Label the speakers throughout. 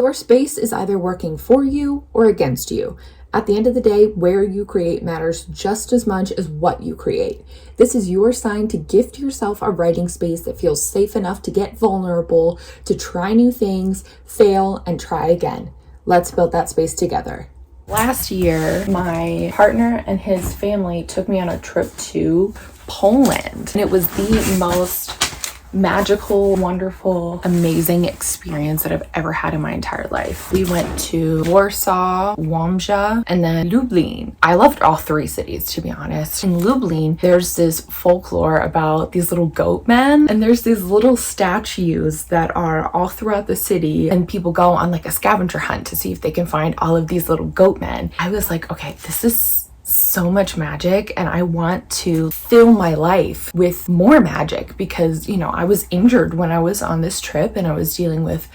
Speaker 1: Your space is either working for you or against you. At the end of the day, where you create matters just as much as what you create. This is your sign to gift yourself a writing space that feels safe enough to get vulnerable, to try new things, fail, and try again. Let's build that space together.
Speaker 2: Last year, my partner and his family took me on a trip to Poland, and it was the most magical, wonderful, amazing experience that I've ever had in my entire life. We went to Warsaw, Łomża, and then Lublin. I loved all three cities, to be honest. In Lublin, there's this folklore about these little goat men, and there's these little statues that are all throughout the city, and people go on like a scavenger hunt to see if they can find all of these little goat men. I was like, okay, this is so much magic, and I want to fill my life with more magic because, you know, I was injured when I was on this trip and I was dealing with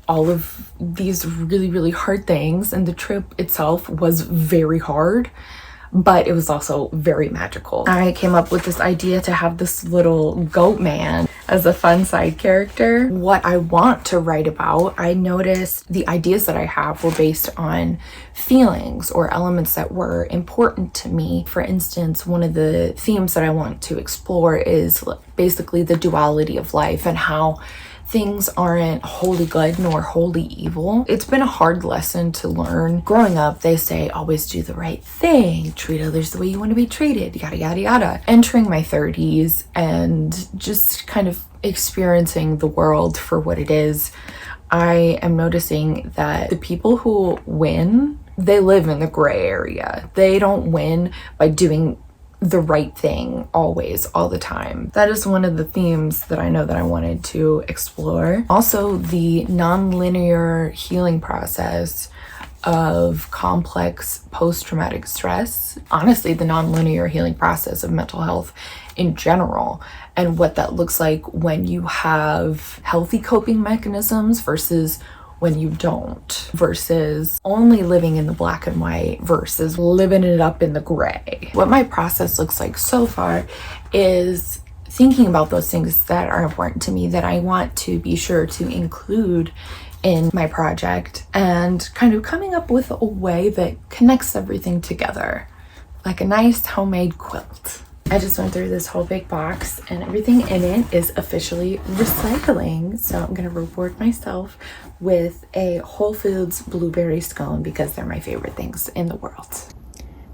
Speaker 2: all of these really, really hard things, and the trip itself was very hard, but it was also very magical. I came up with this idea to have this little goat man as a fun side character. What I want to write about, I noticed the ideas that I have were based on feelings or elements that were important to me. For instance, one of the themes that I want to explore is basically the duality of life and how things aren't wholly good nor wholly evil. It's been a hard lesson to learn. Growing up, they say always do the right thing, treat others the way you want to be treated, yada, yada, yada. Entering my 30s and just kind of experiencing the world for what it is, I am noticing that the people who win, they live in the gray area. They don't win by doing the right thing always, all the time. That is one of the themes that I know that I wanted to explore. Also, the non-linear healing process of complex post-traumatic stress. Honestly, the non-linear healing process of mental health in general, and what that looks like when you have healthy coping mechanisms versus when you don't, versus only living in the black and white versus living it up in the gray. What my process looks like so far is thinking about those things that are important to me that I want to be sure to include in my project, and kind of coming up with a way that connects everything together, like a nice homemade quilt. I just went through this whole big box and everything in it is officially recycling. So I'm gonna reward myself with a Whole Foods blueberry scone because they're my favorite things in the world.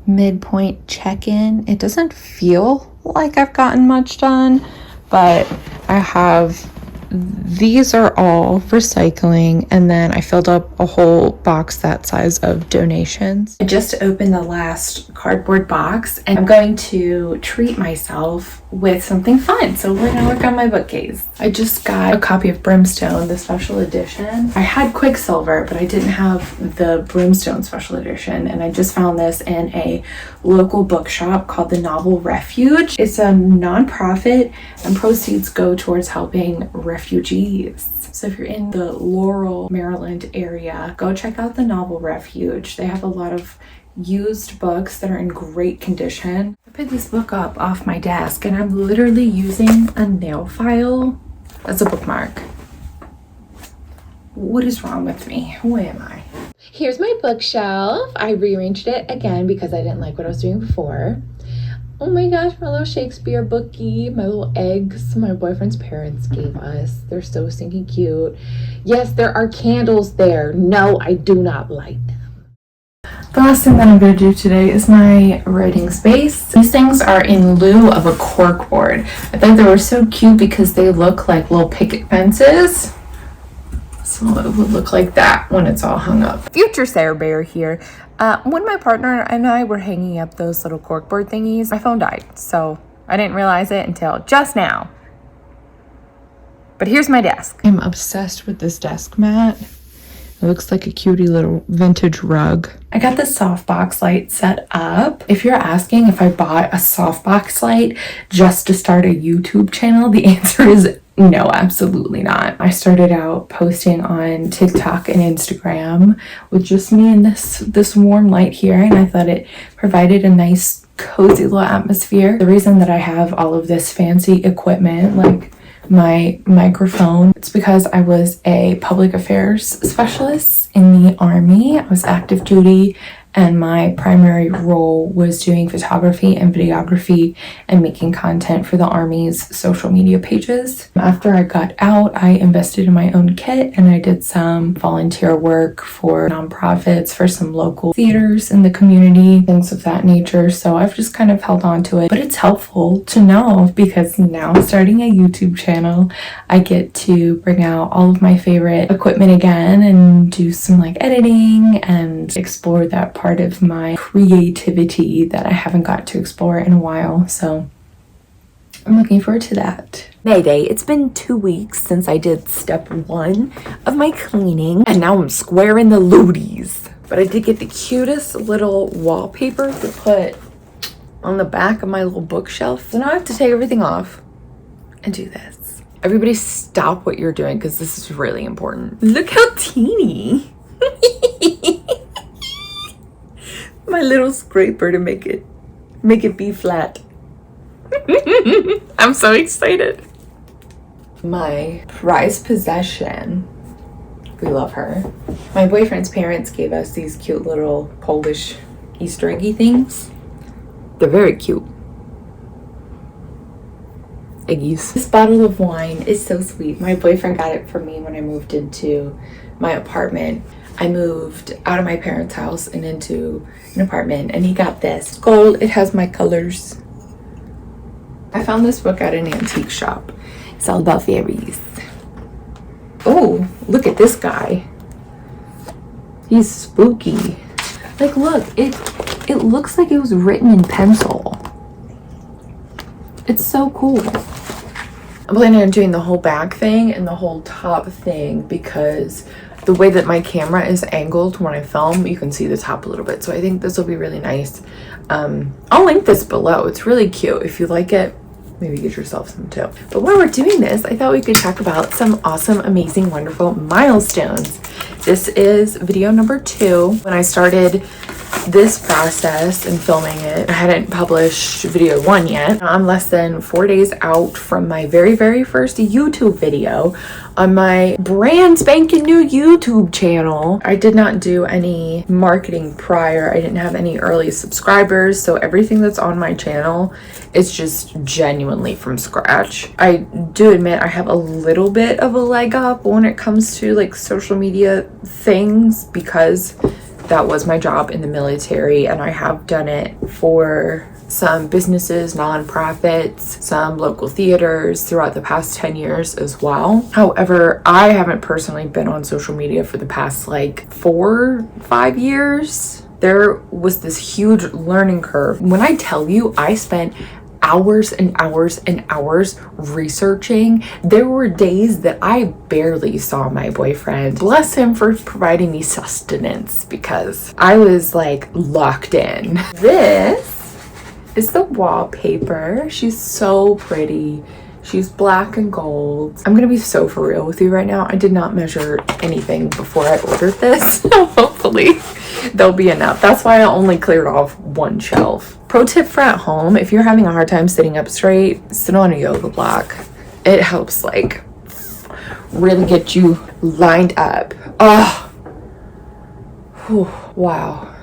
Speaker 2: Midpoint check-in. It doesn't feel like I've gotten much done, but I have, these are all recycling, and then I filled up a whole box that size of donations. I just opened the last cardboard box and I'm going to treat myself with something fun. So we're gonna work on my bookcase. I just got a copy of Brimstone, the special edition. I had Quicksilver, but I didn't have the Brimstone special edition, and I just found this in a local bookshop called the Novel Refuge. It's a nonprofit, and proceeds go towards helping refugees. So if you're in the Laurel, Maryland area, go check out the Novel Refuge. They have a lot of used books that are in great condition. I picked this book up off my desk and I'm literally using a nail file as a bookmark. What is wrong with me? Who am I? Here's my bookshelf. I rearranged it again because I didn't like what I was doing before. Oh my gosh, my little Shakespeare bookie, my little eggs my boyfriend's parents gave us. They're so stinking cute. Yes, there are candles there. No, I do not like them. The last thing that I'm going to do today is my writing space. These things are in lieu of a corkboard. I thought they were so cute because they look like little picket fences. So it would look like that when it's all hung up. Future Sarah Bear here. When my partner and I were hanging up those little corkboard thingies, my phone died. So I didn't realize it until just now. But here's my desk. I'm obsessed with this desk mat. It looks like a cutie little vintage rug. I got the softbox light set up. If you're asking if I bought a softbox light just to start a YouTube channel, the answer is no, absolutely not. I started out posting on TikTok and Instagram with just me and this warm light here, and I thought it provided a nice cozy little atmosphere. The reason that I have all of this fancy equipment like my microphone. It's because I was a public affairs specialist in the Army. I was active duty, and my primary role was doing photography and videography and making content for the Army's social media pages. After I got out, I invested in my own kit and I did some volunteer work for nonprofits, for some local theaters in the community, things of that nature. So I've just kind of held on to it. But it's helpful to know because now starting a YouTube channel, I get to bring out all of my favorite equipment again and do some like editing and explore that part of my creativity that I haven't got to explore in a while. So I'm looking forward to that. Mayday, it's been 2 weeks since I did step 1 of my cleaning and now I'm squaring the looties. But I did get the cutest little wallpaper to put on the back of my little bookshelf. So now I have to take everything off and do this. Everybody stop what you're doing because this is really important. Look how teeny. My little scraper to make it be flat. I'm so excited. My prized possession. We love her. My boyfriend's parents gave us these cute little Polish Easter eggy things. They're very cute. Eggies. This bottle of wine is so sweet. My boyfriend got it for me when I moved into my apartment. I moved out of my parents' house and into an apartment, and he got this. Gold, it has my colors. I found this book at an antique shop. It's all about fairies. Oh, look at this guy. He's spooky. Like, look, it looks like it was written in pencil. It's so cool. I'm planning on doing the whole back thing and the whole top thing because the way that my camera is angled when I film, you can see the top a little bit. So I think this will be really nice. I'll link this below. It's really cute. If you like it, maybe get yourself some too. But while we're doing this, I thought we could talk about some awesome, amazing, wonderful milestones. This is video number 2. When I started this process and filming it, I hadn't published video 1 yet. I'm less than 4 days out from my very first YouTube video on my brand spanking new YouTube channel. I did not do any marketing prior. I didn't have any early subscribers, so everything that's on my channel is just genuinely from scratch. I do admit I have a little bit of a leg up when it comes to like social media things because that was my job in the military, and I have done it for some businesses, nonprofits, some local theaters throughout the past 10 years as well. However, I haven't personally been on social media for the past like 4-5 years. There was this huge learning curve. When I tell you I spent hours and hours and hours researching, there were days that I barely saw my boyfriend. Bless him for providing me sustenance because I was like locked in. This is the wallpaper. She's so pretty. She's black and gold. I'm gonna be so for real with you right now. I did not measure anything before I ordered this. Hopefully there'll be enough. That's why I only cleared off 1 shelf. Pro tip for at home, if you're having a hard time sitting up straight, sit on a yoga block. It helps like really get you lined up. Oh, whew, wow.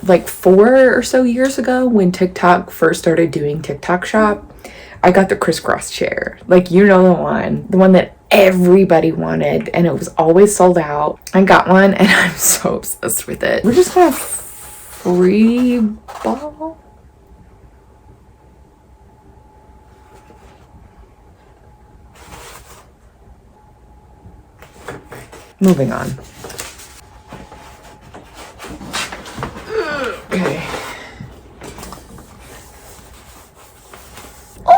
Speaker 2: Like 4 or so years ago when TikTok first started doing TikTok shop, I got the crisscross chair. Like, you know, the one that everybody wanted, and it was always sold out. I got one and I'm so obsessed with it. We're just gonna free ball. Moving on. Okay.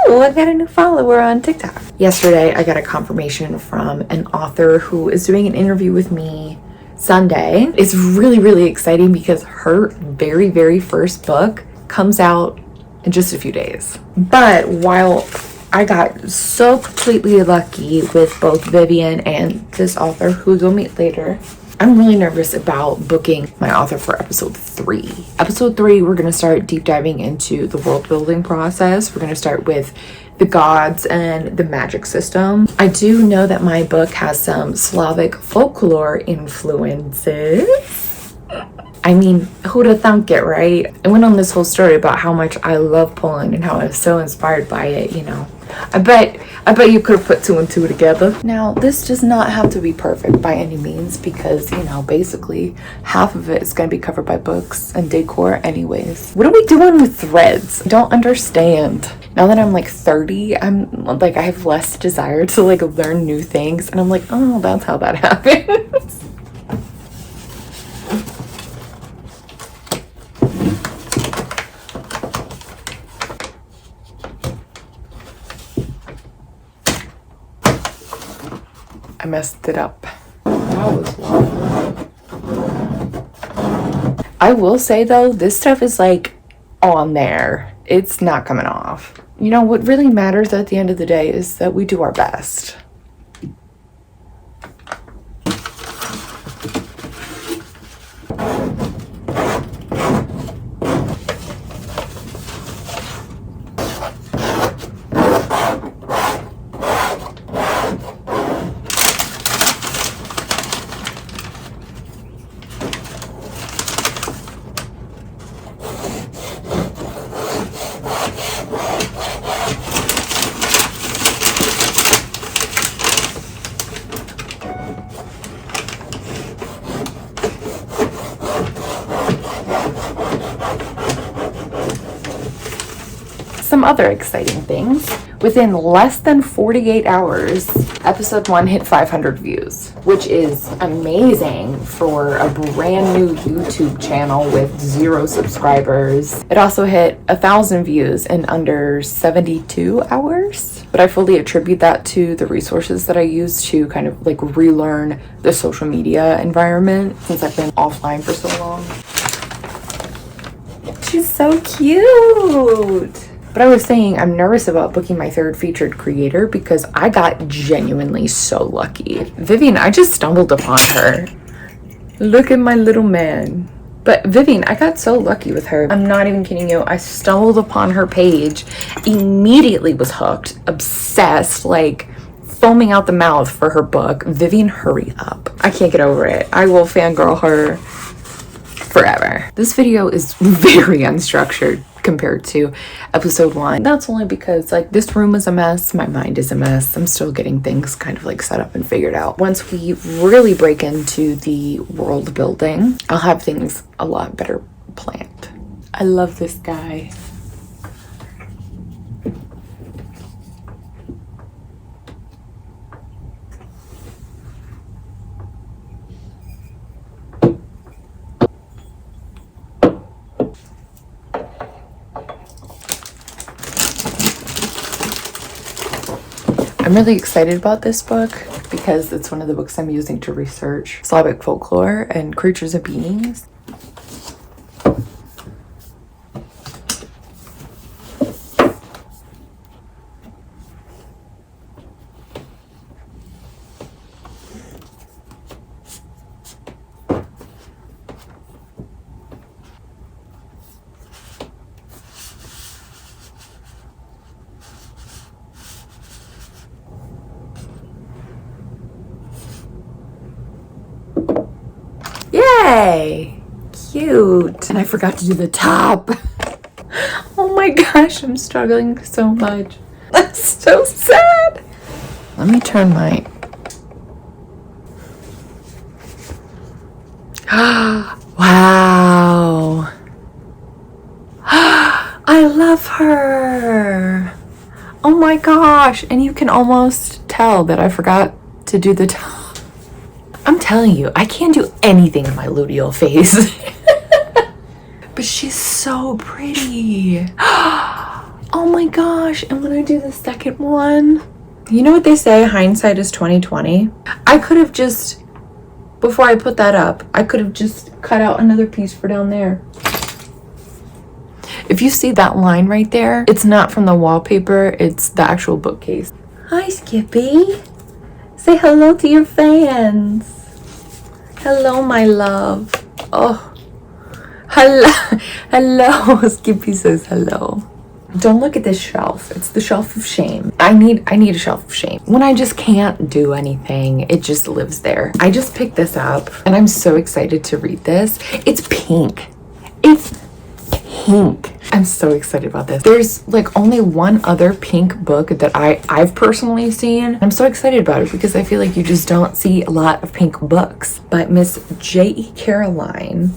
Speaker 2: Oh, I got a new follower on TikTok. Yesterday, I got a confirmation from an author who is doing an interview with me Sunday. It's really exciting because her very first book comes out in just a few days. But while I got so completely lucky with both Vivian and this author who you'll meet later, I'm really nervous about booking my author for episode 3. Episode 3, we're going to start deep diving into the world building process. We're going to start with the gods and the magic system. I do know that my book has some Slavic folklore influences. I mean, who'd have thunk it, right? I went on this whole story about how much I love Poland and how I was so inspired by it, you know. I bet you could have put 2 and 2 together. Now, this does not have to be perfect by any means because, you know, basically half of it is going to be covered by books and decor anyways. What are we doing with threads? I don't understand. Now that I'm like 30, I'm like, I have less desire to like learn new things. And I'm like, oh, that's how that happens. I messed it up. That was long. I will say though, this stuff is like on there. It's not coming off. You know, what really matters at the end of the day is that we do our best. Some other exciting things. Within less than 48 hours, episode 1 hit 500 views, which is amazing for a brand new YouTube channel with 0 subscribers. It also hit 1,000 views in under 72 hours, but I fully attribute that to the resources that I use to kind of like relearn the social media environment since I've been offline for so long. She's so cute. But I was saying I'm nervous about booking my 3rd featured creator because I got genuinely so lucky. Vivian, I just stumbled upon her. Look at my little man. But Vivian, I got so lucky with her. I'm not even kidding you. I stumbled upon her page, immediately was hooked, obsessed, like foaming out the mouth for her book. Vivian, hurry up. I can't get over it. I will fangirl her forever. This video is very unstructured compared to episode 1. That's only because like this room is a mess, my mind is a mess. I'm still getting things kind of like set up and figured out. Once we really break into the world building, I'll have things a lot better planned. I love this guy. I'm really excited about this book because it's one of the books I'm using to research Slavic folklore and creatures and beings. Yay! Cute. And I forgot to do the top. Oh my gosh, I'm struggling so much. That's so sad. Let me turn my... Wow. I love her. Oh my gosh. And you can almost tell that I forgot to do the top. I'm telling you, I can't do anything in my luteal face. But she's so pretty. Oh my gosh. And when I do the second one, you know what they say, hindsight is 20/20. I could have just, before I put that up, I could have just cut out another piece for down there. If you see that line right there, it's not from the wallpaper, it's the actual bookcase. Hi, Skippy. Say hello to your fans. Hello, my love. Oh, hello. Hello. Skippy says hello. Don't look at this shelf. It's the shelf of shame. I need a shelf of shame. When I just can't do anything, it just lives there. I just picked this up and I'm so excited to read this. It's pink. It's pink. I'm so excited about this. There's like only one other pink book that I've personally seen. I'm so excited about it because I feel like you just don't see a lot of pink books. But Miss J.E. Caroline,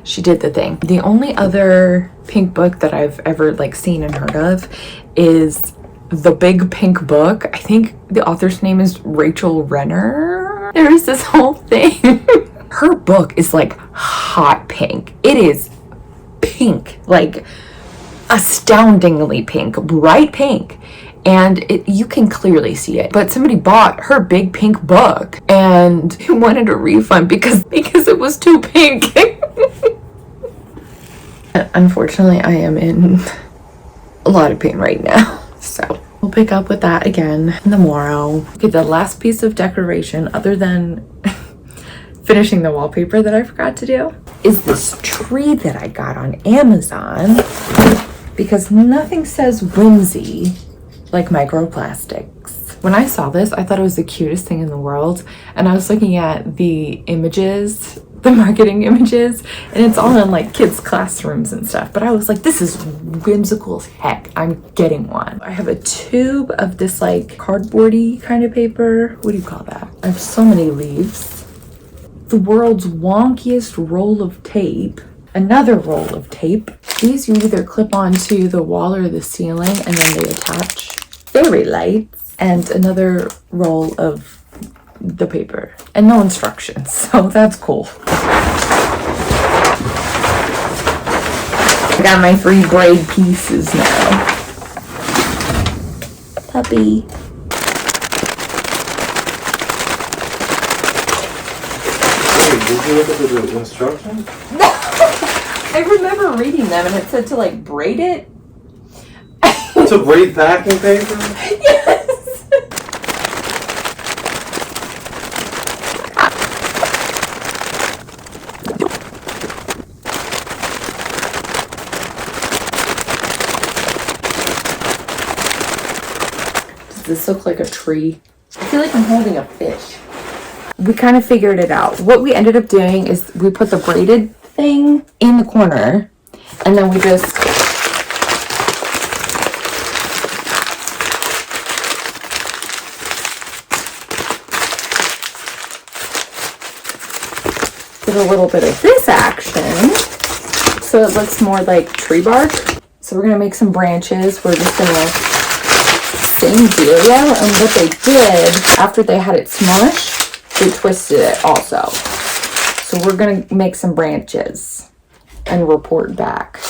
Speaker 2: she did the thing. The only other pink book that I've ever like seen and heard of is The Big Pink Book. I think the author's name is Rachel Renner. There is this whole thing. Her book is like hot pink. It is pink, like astoundingly pink, bright pink. And you can clearly see it. But somebody bought her big pink book and wanted a refund because it was too pink. Unfortunately, I am in a lot of pain right now. So we'll pick up with that again tomorrow. Okay, the last piece of decoration, other than finishing the wallpaper that I forgot to do, is this tree that I got on Amazon, because nothing says whimsy like microplastics. When I saw this, I thought it was the cutest thing in the world, and I was looking at the images, the marketing images, and it's all in like kids' classrooms and stuff, but I was like, this is whimsical as heck. I'm getting one. I have a tube of this like cardboardy kind of paper. What do you call that? I have so many leaves. The world's wonkiest roll of tape. Another roll of tape. These you either clip onto the wall or the ceiling and then they attach. Fairy lights. And another roll of the paper. And no instructions, so that's cool. I got my 3 braid pieces now. Puppy.
Speaker 3: Did you look at the instructions?
Speaker 2: I remember reading them and it said to like braid it.
Speaker 3: To braid packing paper?
Speaker 2: Yes. Does this look like a tree? I feel like I'm holding a fish. We kind of figured it out. What we ended up doing is we put the braided thing in the corner and then we just did a little bit of this action so it looks more like tree bark. So we're gonna make some branches. We're just gonna same dealio, and what they did after they had it smushed, they twisted it also. So we're gonna make some branches and report back.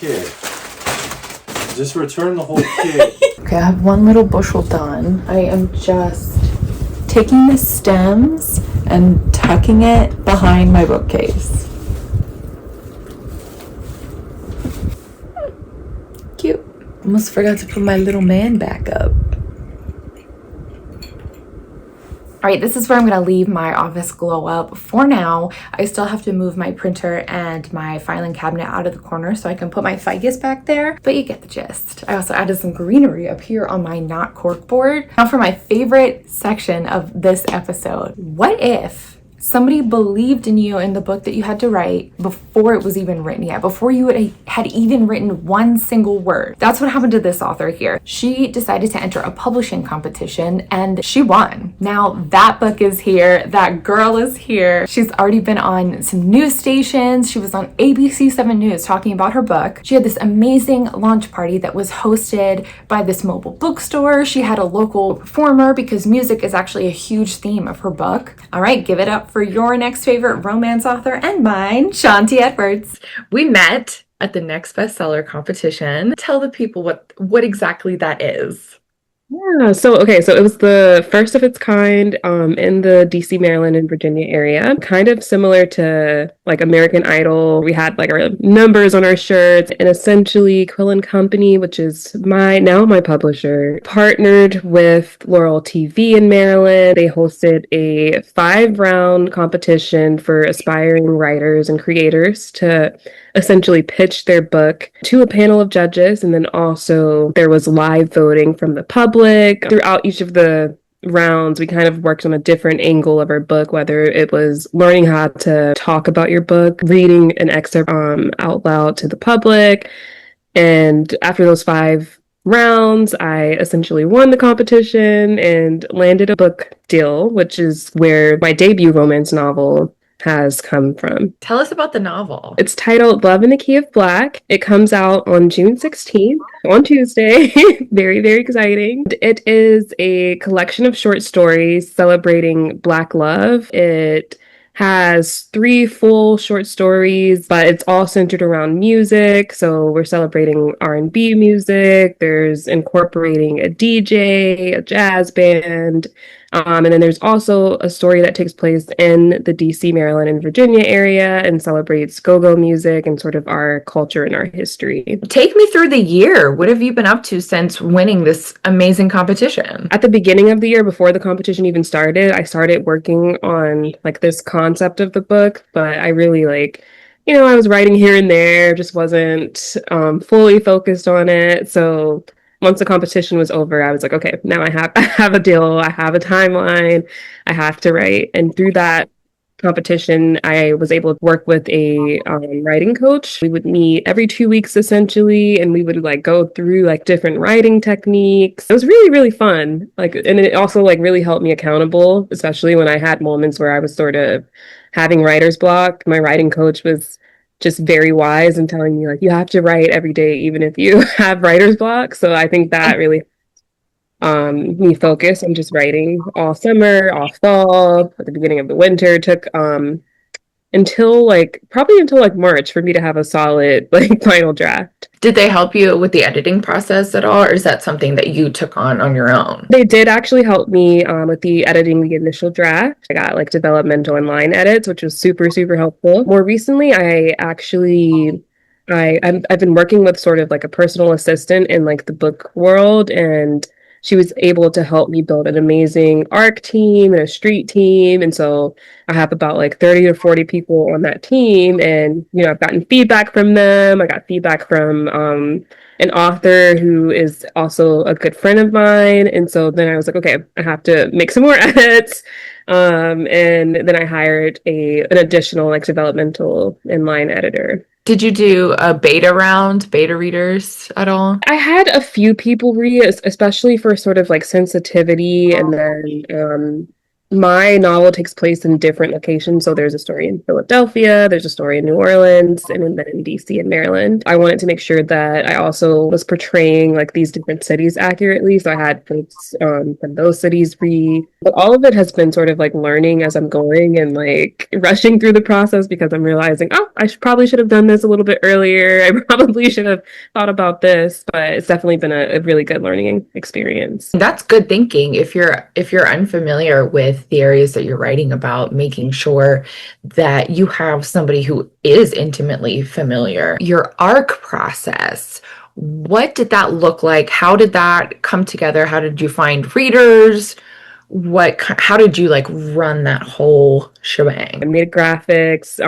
Speaker 3: Kit. Just return the whole kit.
Speaker 2: Okay, I have one little bushel done. I am just taking the stems and tucking it behind my bookcase. Cute. Almost forgot to put my little man back up. All right, this is where I'm gonna leave my office glow up. For now, I still have to move my printer and my filing cabinet out of the corner so I can put my ficus back there, but you get the gist. I also added some greenery up here on my not corkboard. Now for my favorite section of this episode. What if somebody believed in you in the book that you had to write before it was even written yet, before you had even written one single word? That's what happened to this author here. She decided to enter a publishing competition and she won. Now that book is here. That girl is here. She's already been on some news stations. She was on ABC 7 News talking about her book. She had this amazing launch party that was hosted by this mobile bookstore. She had a local performer because music is actually a huge theme of her book. All right, give it up for your next favorite romance author and mine, Shanti Edwards. We met at the next bestseller competition. Tell the people what exactly that is.
Speaker 4: Yeah, so it was the first of its kind in the DC, Maryland, and Virginia area. Kind of similar to like American Idol. We had like our numbers on our shirts, and essentially Quill and Company, which is my publisher, partnered with Laurel TV in Maryland. They hosted a 5 round competition for aspiring writers and creators to essentially pitched their book to a panel of judges. And then also there was live voting from the public. Throughout each of the rounds, we kind of worked on a different angle of our book, whether it was learning how to talk about your book, reading an excerpt out loud to the public. And after those 5 rounds, I essentially won the competition and landed a book deal, which is where my debut romance novel has come from.
Speaker 2: Tell us about the novel.
Speaker 4: It's titled Love in the Key of Black. It comes out on June 16th, on Tuesday. Very, very exciting. It is a collection of short stories celebrating Black love. It has 3 full short stories, but it's all centered around music. So we're celebrating R&B music. There's incorporating a DJ, a jazz band. And then there's also a story that takes place in the DC, Maryland, and Virginia area and celebrates go-go music and sort of our culture and our history.
Speaker 2: Take me through the year. What have you been up to since winning this amazing competition?
Speaker 4: At the beginning of the year, before the competition even started, I started working on like this concept of the book, but I really I was writing here and there, just wasn't fully focused on it. So once the competition was over, I was like, okay, now I have a deal, I have a timeline, I have to write. And through that competition, I was able to work with a writing coach. We would meet every 2 weeks essentially, and we would like go through like different writing techniques. It was really, really fun. And it also like really helped me accountable, especially when I had moments where I was sort of having writer's block. My writing coach was just very wise and telling me like you have to write every day even if you have writer's block. So I think that really me focus on just writing all summer, all fall, at the beginning of the winter. It took probably until like March for me to have a solid like final draft.
Speaker 2: Did they help you with the editing process at all, or is that something that you took on your own?
Speaker 4: They did actually help me with the editing the initial draft. I got like developmental and line edits, which was super, super helpful. More recently, I've been working with sort of like a personal assistant in like the book world, and she was able to help me build an amazing ARC team and a street team. And so I have about like 30 or 40 people on that team. And, I've gotten feedback from them. I got feedback from an author who is also a good friend of mine. And so then I was like, okay, I have to make some more edits. And then I hired an additional like developmental and line editor.
Speaker 2: Did you do a beta readers at all?
Speaker 4: I had a few people read it, especially for sort of like sensitivity. And then my novel takes place in different locations. So there's a story in Philadelphia, there's a story in New Orleans, and then in DC and Maryland. I wanted to make sure that I also was portraying like these different cities accurately. So I had folks from those cities read. But all of it has been sort of like learning as I'm going and like rushing through the process because I'm realizing, probably should have done this a little bit earlier. I probably should have thought about this, but it's definitely been a really good learning experience.
Speaker 2: That's good thinking. If you're unfamiliar with the areas that you're writing about, making sure that you have somebody who is intimately familiar. Your ARC process, what did that look like? How did that come together? How did you find readers? How did you like run that whole shebang?
Speaker 4: I made graphics,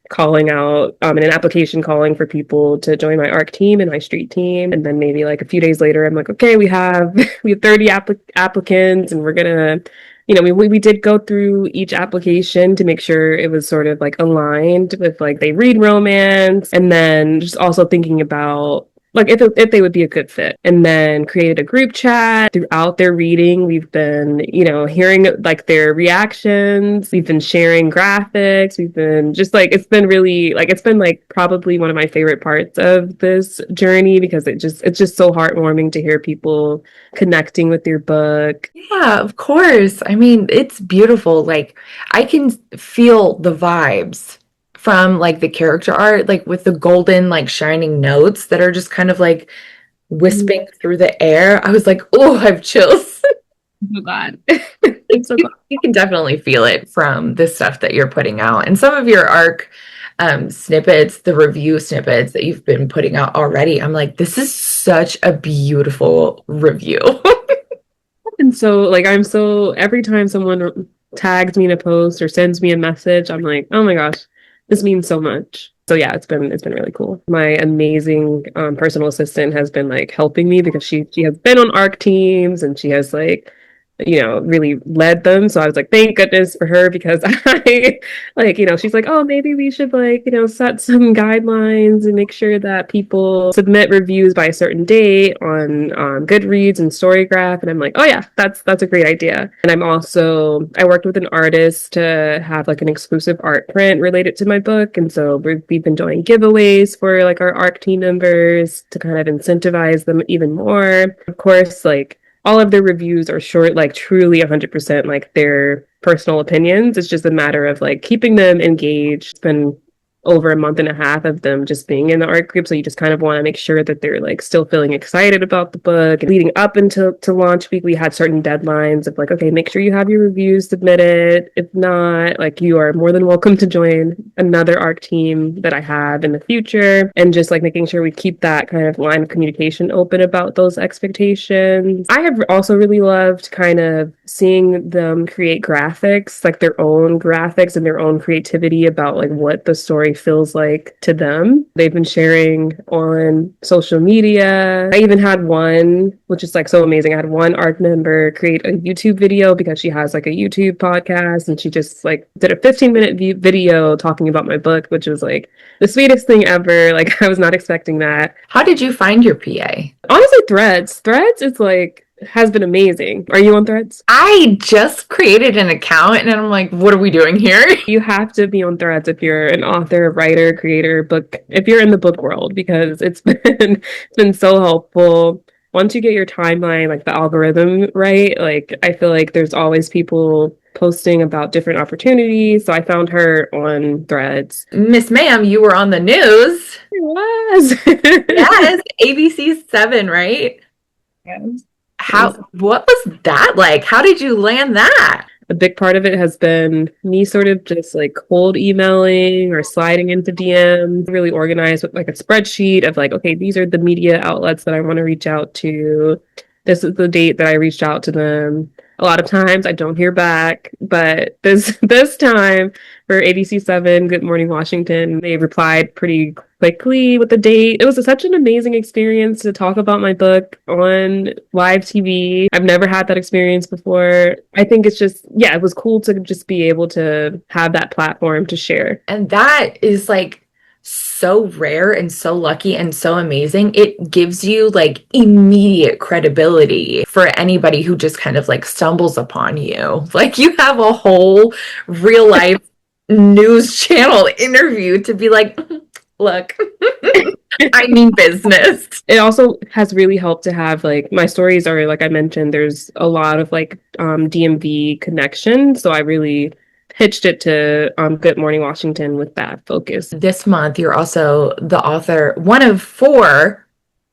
Speaker 4: calling out in an application calling for people to join my ARC team and my street team. And then maybe like a few days later, I'm like, okay, we have 30 applicants, and we're gonna, we did go through each application to make sure it was sort of like aligned with like they read romance, and then just also thinking about like if they would be a good fit, and then created a group chat. Throughout their reading, we've been hearing like their reactions, we've been sharing graphics, we've been just like it's been like probably one of my favorite parts of this journey because it's just so heartwarming to hear people connecting with your book.
Speaker 2: Yeah, of course. I mean, it's beautiful. Like I can feel the vibes from like the character art, like with the golden like shining notes that are just kind of like wisping through the air. I was like, oh, I have chills.
Speaker 4: I'm so glad. I'm
Speaker 2: Like,
Speaker 4: so
Speaker 2: you,
Speaker 4: glad.
Speaker 2: you can definitely feel it from the stuff that you're putting out. And some of your arc snippets, the review snippets that you've been putting out already, I'm like, this is such a beautiful review.
Speaker 4: And so, like, every time someone tags me in a post or sends me a message, I'm like, oh my gosh, this means so much. So yeah, it's been really cool. My amazing personal assistant has been like helping me because she has been on ARC teams and she has like really led them. So I was like, thank goodness for her because I like, she's like, oh, maybe we should like, set some guidelines and make sure that people submit reviews by a certain date on Goodreads and Storygraph. And I'm like, oh yeah, that's a great idea. And I worked with an artist to have like an exclusive art print related to my book. And so we've been doing giveaways for like our ARC team members to kind of incentivize them even more. Of course, like all of their reviews are short, like truly 100% like their personal opinions. It's just a matter of like keeping them engaged. It's been over a month and a half of them just being in the art group. So you just kind of want to make sure that they're like still feeling excited about the book. And leading up until to launch week, we had certain deadlines of like, okay, make sure you have your reviews submitted. If not, like you are more than welcome to join another ARC team that I have in the future. And just like making sure we keep that kind of line of communication open about those expectations. I have also really loved kind of seeing them create graphics, like their own graphics and their own creativity about like what the story feels like to them. They've been sharing on social media. I even had one, which is like so amazing. I had one ARC member create a YouTube video because she has like a YouTube podcast and she just like did a 15-minute video talking about my book, which was like the sweetest thing ever. Like I was not expecting that.
Speaker 2: How did you find your PA?
Speaker 4: Honestly, Threads. Threads is like has been amazing. Are you on Threads?
Speaker 2: I just created an account and I'm like, what are we doing here?
Speaker 4: You have to be on Threads if you're an author, writer, creator, if you're in the book world, because it's been so helpful. Once you get your timeline, like the algorithm right, like I feel like there's always people posting about different opportunities. So I found her on Threads.
Speaker 2: Miss Ma'am, you were on the news.
Speaker 4: It was.
Speaker 2: Yes, ABC 7, right?
Speaker 4: Yes.
Speaker 2: What was that like? How did you land that?
Speaker 4: A big part of it has been me sort of just like cold emailing or sliding into DMs, really organized with like a spreadsheet of like, okay, these are the media outlets that I want to reach out to. This is the date that I reached out to them. A lot of times I don't hear back, but this time for ABC7, Good Morning Washington, they replied pretty quickly with the date. It was such an amazing experience to talk about my book on live TV. I've never had that experience before. I think it's just, yeah, it was cool to just be able to have that platform to share.
Speaker 2: And that is like so rare and so lucky and so amazing. It gives you like immediate credibility for anybody who just kind of like stumbles upon you. Like you have a whole real life news channel interview to be like, look, I mean business.
Speaker 4: It also has really helped to have like my stories are, like I mentioned, there's a lot of like DMV connection. So I really pitched it to Good Morning Washington with that focus.
Speaker 2: This month, you're also the author, one of 4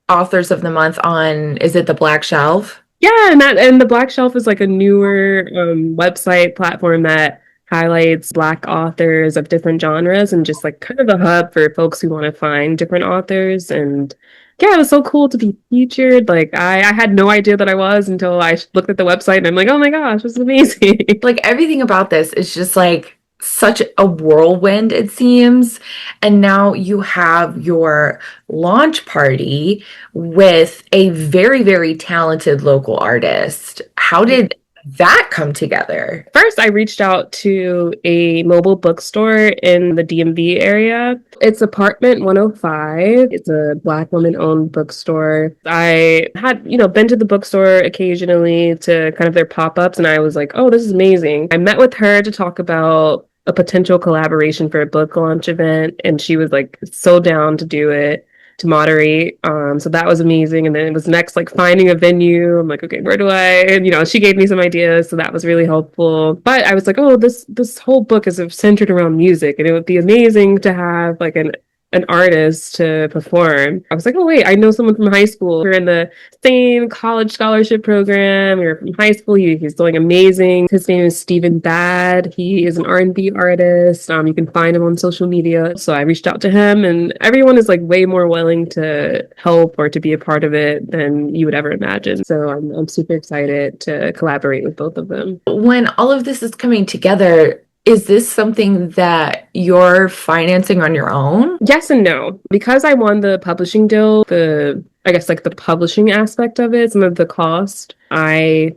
Speaker 2: authors of the month on, is it the Black Shelf?
Speaker 4: Yeah, and the Black Shelf is like a newer website platform that highlights Black authors of different genres and just like kind of a hub for folks who want to find different authors. And yeah, it was so cool to be featured. Like I had no idea that I was until I looked at the website and I'm like, oh my gosh, this is amazing.
Speaker 2: Like everything about this is just like such a whirlwind, it seems. And now you have your launch party with a very, very talented local artist. How did that come together?
Speaker 4: First, I reached out to a mobile bookstore in the DMV area. It's Apartment 105. It's a Black woman-owned bookstore. I had, been to the bookstore occasionally to kind of their pop-ups, and I was like, oh, this is amazing. I met with her to talk about a potential collaboration for a book launch event, and she was like so down to do it, to moderate. So that was amazing. And then it was next like finding a venue. I'm like, okay, where do I? And she gave me some ideas, so that was really helpful. But I was like, oh, this whole book is centered around music, and it would be amazing to have like an an artist to perform. I was like, oh wait, I know someone from high school. We're in the same college scholarship program. We were from high school. He's doing amazing. His name is Stephen Bad. He is an R&B artist. You can find him on social media. So I reached out to him, and everyone is like way more willing to help or to be a part of it than you would ever imagine. So I'm super excited to collaborate with both of them.
Speaker 2: When all of this is coming together, is this something that you're financing on your own?
Speaker 4: Yes and no. Because I won the publishing deal, I guess like the publishing aspect of it, some of the cost, I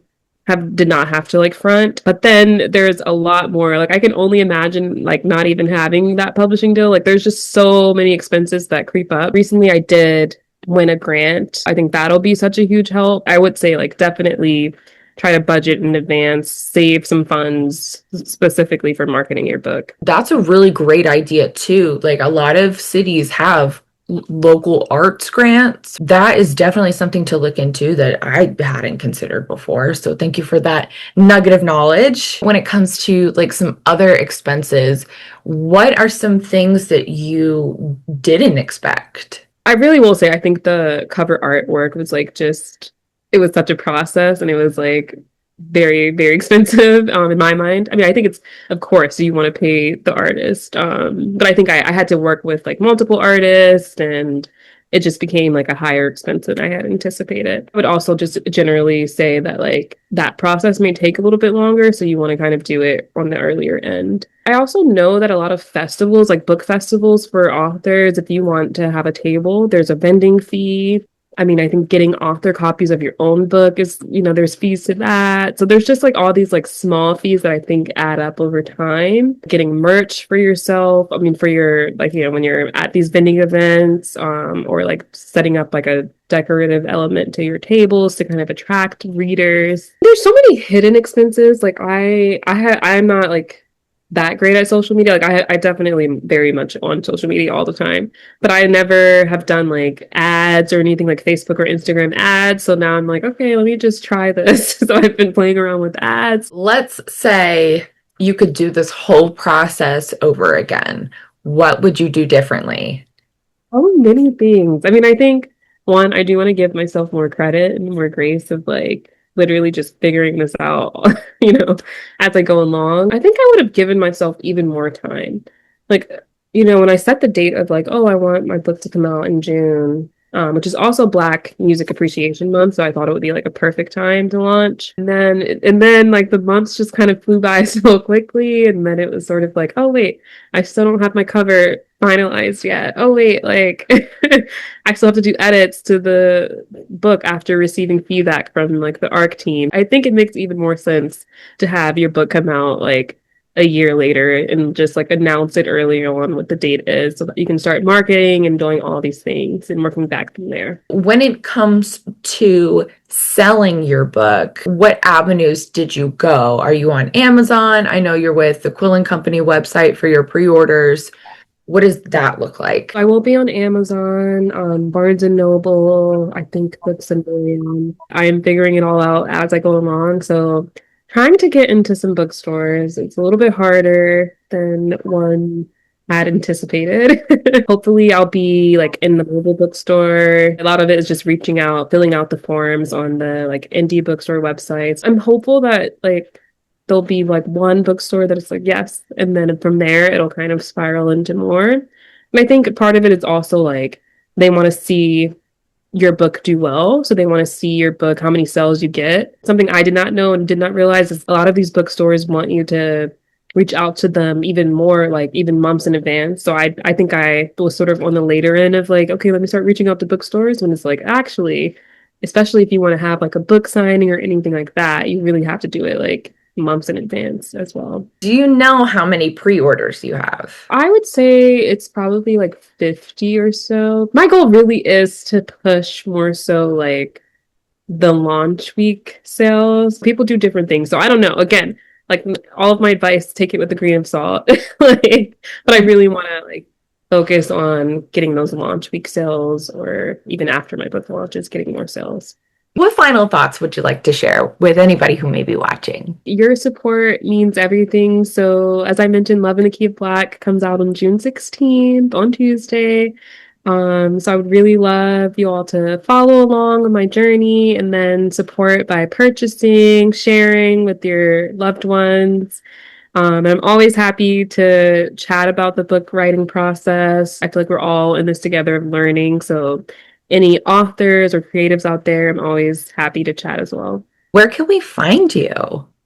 Speaker 4: did not have to like front. But then there's a lot more. Like I can only imagine like not even having that publishing deal. Like there's just so many expenses that creep up. Recently I did win a grant. I think that'll be such a huge help. I would say like definitely try to budget in advance, save some funds specifically for marketing your book.
Speaker 2: That's a really great idea too. Like a lot of cities have local arts grants. That is definitely something to look into that I hadn't considered before. So thank you for that nugget of knowledge. When it comes to like some other expenses, what are some things that you didn't expect?
Speaker 4: I really will say, I think the cover artwork was like it was such a process, and it was like very, very expensive in my mind. I mean, I think it's, of course, you want to pay the artist. But I think I had to work with like multiple artists, and it just became like a higher expense than I had anticipated. I would also just generally say that like that process may take a little bit longer. So you want to kind of do it on the earlier end. I also know that a lot of festivals, like book festivals for authors, if you want to have a table, there's a vending fee. I mean, I think getting author copies of your own book is, there's fees to that. So there's just like all these like small fees that I think add up over time. Getting merch for yourself. I mean, for your, like, when you're at these vending events, or like setting up like a decorative element to your tables to kind of attract readers. There's so many hidden expenses. Like I'm not like that great at social media. Like I definitely am very much on social media all the time, but I never have done like ads or anything like Facebook or Instagram ads. So now I'm like, okay, let me just try this. So I've been playing around with ads.
Speaker 2: Let's say you could do this whole process over again. What would you do differently?
Speaker 4: Oh, many things. I mean, I think one, I do want to give myself more credit and more grace of like literally just figuring this out, as I go along. I think I would have given myself even more time. Like, when I set the date of like, oh, I want my book to come out in June, which is also Black Music Appreciation Month, so I thought it would be like a perfect time to launch. And then like the months just kind of flew by so quickly, and then it was sort of like, oh wait, I still don't have my cover finalized yet. Oh wait, like I still have to do edits to the book after receiving feedback from like the ARC team. I think it makes even more sense to have your book come out like a year later and just like announce it early on what the date is so that you can start marketing and doing all these things and working back from there.
Speaker 2: When it comes to selling your book, what avenues did you go? Are you on Amazon? I know you're with the Quill and Company website for your pre-orders. What does that look like?
Speaker 4: I will be on Amazon, on Barnes and Noble, I think Books a Million. I am figuring it all out as I go along. So trying to get into some bookstores. It's a little bit harder than one had anticipated. Hopefully I'll be like in the mobile bookstore. A lot of it is just reaching out, filling out the forms on the like indie bookstore websites. I'm hopeful that like there'll be like one bookstore that is like, yes. And then from there, it'll kind of spiral into more. And I think part of it is also like they want to see your book do well. So they want to see your book, how many sales you get. Something I did not know and did not realize is a lot of these bookstores want you to reach out to them even more, like even months in advance. So I think I was sort of on the later end of like, okay, let me start reaching out to bookstores when it's like, actually, especially if you want to have like a book signing or anything like that, you really have to do it like months in advance as well.
Speaker 2: Do you know how many pre-orders you have?
Speaker 4: I would say it's probably like 50 or so. My goal really is to push more so like the launch week sales. People do different things. So I don't know. Again, like all of my advice, take it with a grain of salt. But I really want to like focus on getting those launch week sales, or even after my book launches, getting more sales.
Speaker 5: What final thoughts would you like to share with anybody who may be watching?
Speaker 4: Your support means everything. So, as I mentioned, Love in the Key of Black comes out on June 16th on Tuesday. So I would really love you all to follow along on my journey and then support by purchasing, sharing with your loved ones. I'm always happy to chat about the book writing process. I feel like we're all in this together learning. So any authors or creatives out there, I'm always happy to chat as well.
Speaker 5: Where can we find you?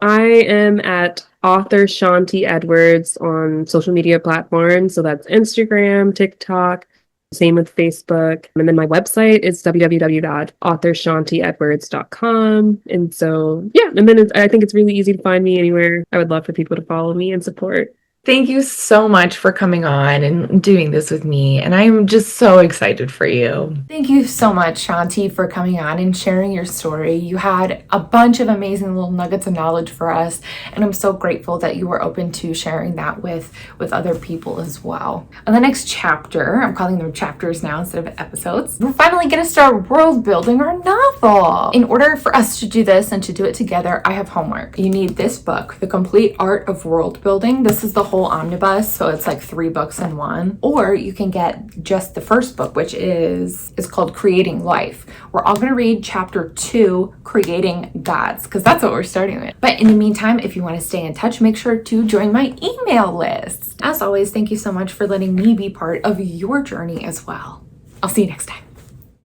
Speaker 4: I am at author Shanti Edwards on social media platforms. So that's Instagram, TikTok, same with Facebook. And then my website is www.authorshantiedwards.com. And so, yeah, and then I think it's really easy to find me anywhere. I would love for people to follow me and support.
Speaker 5: Thank you so much for coming on and doing this with me. And I'm just so excited for you.
Speaker 2: Thank you so much, Shanti, for coming on and sharing your story. You had a bunch of amazing little nuggets of knowledge for us, and I'm so grateful that you were open to sharing that with other people as well. On the next chapter, I'm calling them chapters now instead of episodes, we're finally going to start world building our novel. In order for us to do this and to do it together, I have homework. You need this book, The Complete Art of World Building. This is the whole omnibus, so it's like 3 books in one. Or you can get just the first book, which is called Creating Life. We're all going to read chapter 2, Creating Gods, because that's what we're starting with. But in the meantime, if you want to stay in touch, make sure to join my email list. As always, thank you so much for letting me be part of your journey as well. I'll see you next time.